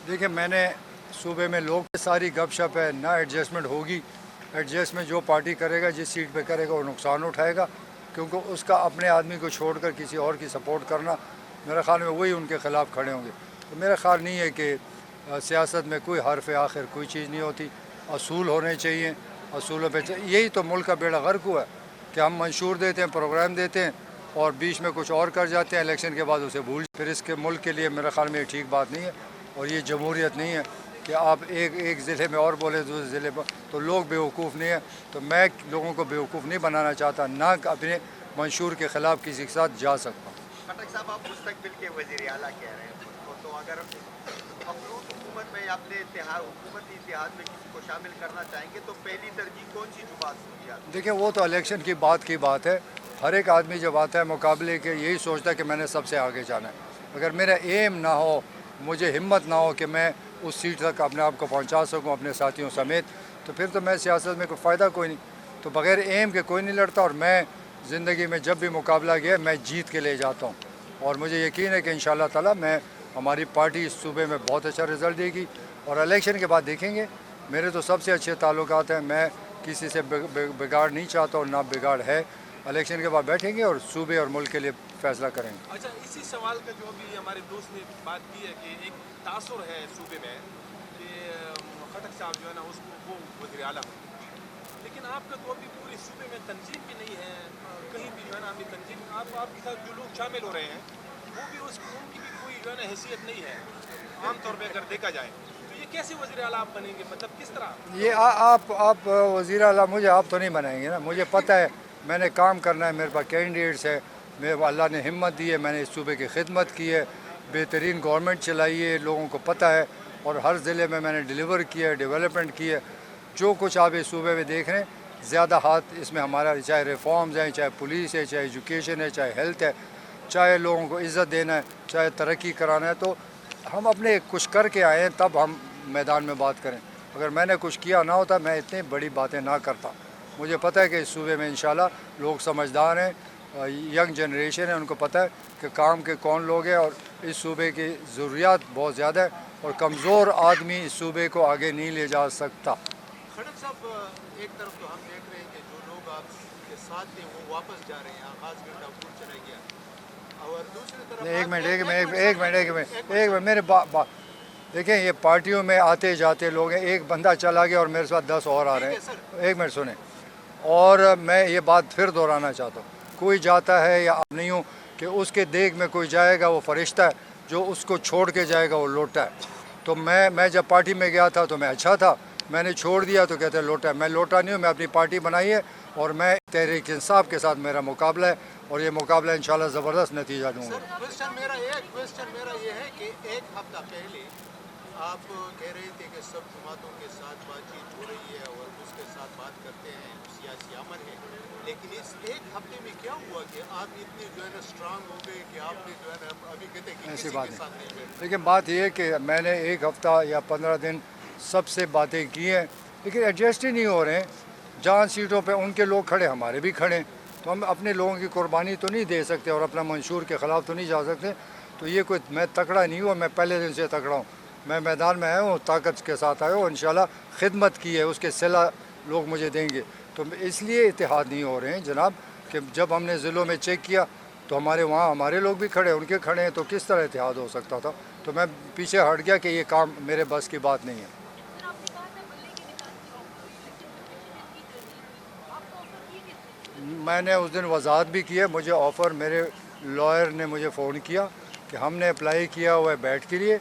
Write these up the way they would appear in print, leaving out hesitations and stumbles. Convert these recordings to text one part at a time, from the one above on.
देखिए, मैंने सूबे में लोग सारी गपशप है, ना एडजस्टमेंट होगी। एडजस्टमेंट जो पार्टी करेगा, जिस सीट पे करेगा वो नुकसान उठाएगा, क्योंकि उसका अपने आदमी को छोड़कर किसी और की सपोर्ट करना, मेरे ख्याल में वही उनके ख़िलाफ़ खड़े होंगे। तो मेरा ख्याल नहीं है कि सियासत में कोई हरफ आखिर कोई चीज़ नहीं होती, असूल होने चाहिए, असूलों पे यही तो मुल्क का बेड़ा गर्क हुआ है कि हम मंशूर देते हैं, प्रोग्राम देते हैं और बीच में कुछ और कर जाते हैं, इलेक्शन के बाद उसे भूल। फिर इसके मुल्क के लिए मेरे ख्याल में ये ठीक बात नहीं है और ये जमहूरियत नहीं है कि आप एक ज़िले में और बोले दूसरे ज़िले पर, तो लोग बेवकूफ़ नहीं है। तो मैं लोगों को बेवकूफ़ नहीं बनाना चाहता, ना अपने मंशूर के ख़िलाफ़ किसी के साथ जा सकता। खट्टर साहब, आप मुस्तकबिल के वज़ीर आला कह रहे हैं तो अगर मखलूत हुकूमत में अपने हुकूमती इतिहाद में किसी को शामिल करना चाहेंगे तो पहली तरजीह कौन सी जुबात होगी? देखिए, वो तो इलेक्शन की बात है। हर एक आदमी जब आता है मुकाबले के यही सोचता है कि मैंने सबसे आगे जाना है। अगर मेरा एम ना हो, मुझे हिम्मत ना हो कि मैं उस सीट तक अपने आप को पहुंचा सकूं अपने साथियों समेत, तो फिर तो मैं सियासत में कोई फ़ायदा कोई नहीं। तो बग़ैर एम के कोई नहीं लड़ता और मैं ज़िंदगी में जब भी मुकाबला गया मैं जीत के ले जाता हूँ और मुझे यकीन है कि इंशाअल्लाह ताला हमारी पार्टी इस सूबे में बहुत अच्छा रिज़ल्ट देगी और इलेक्शन के बाद देखेंगे। मेरे तो सबसे अच्छे ताल्लुकात हैं, मैं किसी से बिगाड़ नहीं चाहता और ना बिगाड़ है। इलेक्शन के बाद बैठेंगे और सूबे और मुल्क के लिए फ़ैसला करेंगे। अच्छा, इसी सवाल का जो अभी हमारे दोस्त ने बात की है कि एक तासुर है सूबे में कि खटक साहब जो है ना उसको वो वज़ीर आला होंगे, लेकिन आपका तो अभी पूरे सूबे में तंजीम भी नहीं है, कहीं भी जो है ना अभी तंजीम आपके साथ जो लोग शामिल हो रहे हैं वो भी उनकी भी कोई जो है ना हैसियत नहीं है आमतौर पर अगर देखा जाए। तो ये कैसे वज़ीर आला आप बनेंगे, मतलब किस तरह? ये आप वज़ीर आला मुझे आप तो नहीं बनाएंगे ना, मुझे पता है मैंने काम करना है, मेरे पास कैंडिडेट्स है, मेरे अल्लाह ने हिम्मत दी है, मैंने इस सूबे की खिदमत की है, बेहतरीन गवर्नमेंट चलाई है, लोगों को पता है और हर ज़िले में मैंने डिलीवर किया है, डेवलपमेंट की है। जो कुछ आप इस सूबे में देख रहे हैं, ज़्यादा हाथ इसमें हमारा, चाहे रिफॉर्म्स हैं, चाहे पुलिस है, चाहे एजुकेशन है, चाहे हेल्थ है, चाहे लोगों को इज़्ज़त देना है, चाहे तरक्की कराना है, तो हम अपने कुछ करके आए हैं तब हम मैदान में बात करें। अगर मैंने कुछ किया ना होता मैं इतनी बड़ी बातें ना करता। मुझे पता है कि इस सूबे में इंशाल्लाह लोग समझदार हैं, यंग जनरेशन है, उनको पता है कि काम के कौन लोग हैं और इस सूबे की ज़रूरियात बहुत ज़्यादा है और कमज़ोर आदमी इस सूबे को आगे नहीं ले जा सकता। खट्टर साहब, एक तरफ तो हम देख रहे हैं कि जो लोग आपके साथ थे वो वापस जा रहे हैं, आगाज़ घंटा पूर चला गया, और दूसरी तरफ एक मिनट मेरे देखें, ये पार्टियों में आते जाते लोग हैं, एक बंदा चला गया और मेरे साथ 10 और आ रहे हैं। एक मिनट सुने, और मैं ये बात फिर दोहराना चाहता हूँ, कोई जाता है या नहीं हूँ कि उसके देख में कोई जाएगा वो फरिश्ता है, जो उसको छोड़ के जाएगा वो लोटा है। तो मैं जब पार्टी में गया था तो मैं अच्छा था, मैंने छोड़ दिया तो कहते हैं लोटा है। मैं लोटा नहीं हूँ, मैं अपनी पार्टी बनाई है और मैं तहरीक इंसाफ के साथ मेरा मुकाबला है और ये मुकाबला इंशाल्लाह ज़बरदस्त नतीजा दूँगा। क्वेश्चन मेरा ये है कि एक हफ्ता पहले आप कह रहे थे कि सब जमातों के साथ बातचीत हो रही है और उसके साथ बात करते हैं, सियासी अमल है, लेकिन इस एक हफ्ते में क्या हुआ कि आप इतने जो है ना स्ट्रांग हो गए कि आपने जो है ना अभी कहते हैं कि ऐसी किसी बात के साथ नहीं बैठे? लेकिन बात यह है कि मैंने एक हफ़्ता या 15 दिन सबसे बातें की हैं, लेकिन एडजस्ट ही नहीं हो रहे हैं। जहाँ सीटों पे उनके लोग खड़े, हमारे भी खड़े, तो हम अपने लोगों की कुर्बानी तो नहीं दे सकते और अपना मंशूर के ख़िलाफ़ तो नहीं जा सकते। तो ये कोई मैं तकड़ा नहीं हुआ, मैं पहले दिन से तकड़ा हूँ, मैं मैदान में आया हूँ, ताकत के साथ आया हूँ, इंशाल्लाह खिदमत की है, उसके सिला लोग मुझे देंगे। तो इसलिए इत्तेहाद नहीं हो रहे हैं जनाब कि जब हमने ज़िलों में चेक किया तो हमारे वहाँ हमारे लोग भी खड़े, उनके खड़े हैं, तो किस तरह इत्तेहाद हो सकता था। तो मैं पीछे हट गया कि ये काम मेरे बस की बात नहीं है। मैंने उस दिन वजाहत भी की है, मुझे ऑफ़र मेरे लॉयर ने मुझे फ़ोन किया कि हमने अप्लाई किया हुआ है बैट के लिए,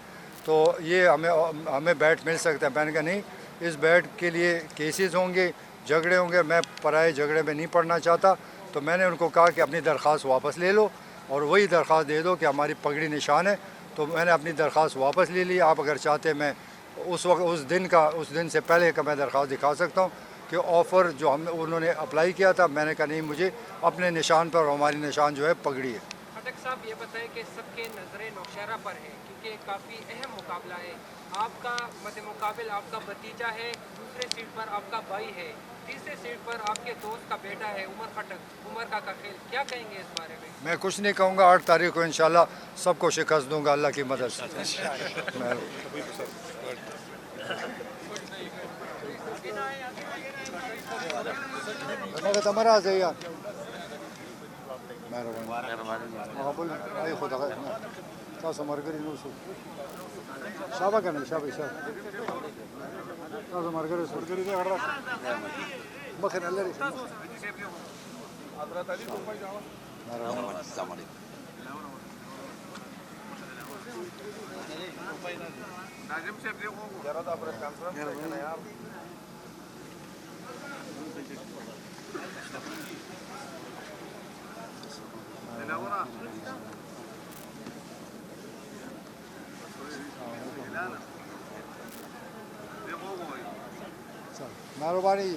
तो ये हमें बैट मिल सकता है। मैंने कहा नहीं, इस बैट के लिए केसेस होंगे, झगड़े होंगे, मैं पराए झगड़े में नहीं पड़ना चाहता। तो मैंने उनको कहा कि अपनी दरख्वास्त वापस ले लो और वही दरख्वास्त दे दो कि हमारी पगड़ी निशान है। तो मैंने अपनी दरख्वास्त वापस ले ली। आप अगर चाहते मैं उस दिन से पहले का मैं दरख्वास्त दिखा सकता हूँ कि ऑफ़र जो उन्होंने अप्लाई किया था, मैंने कहा नहीं, मुझे अपने निशान पर, हमारी निशान जो है पगड़ी है। खटक साहब ये बताएं कि सबके नज़रें नौशहरा पर है क्योंकि काफ़ी अहम मुकाबला है। आपका मद्दे मुकाबिल आपका भतीजा है, दूसरे सीट पर आपका भाई है, तीसरे सीट पर आपके दोस्त का बेटा है उमर खटक, उमर का खेल, क्या कहेंगे इस बारे में? मैं कुछ नहीं कहूँगा, 8 तारीख को इंशाल्लाह सबको शिकस्त दूंगा अल्लाह की मदद से। તમારા છે યાર خدا تاسو مرګري نو شو شابه کنه شابه تاسو مرګري سرګري دې هر مخه نه لري حضرت علي کوم جاوا السلام علیکم ناظم صاحب دې وګورئ جره دا پر کانفرنس کنه یار مہربانی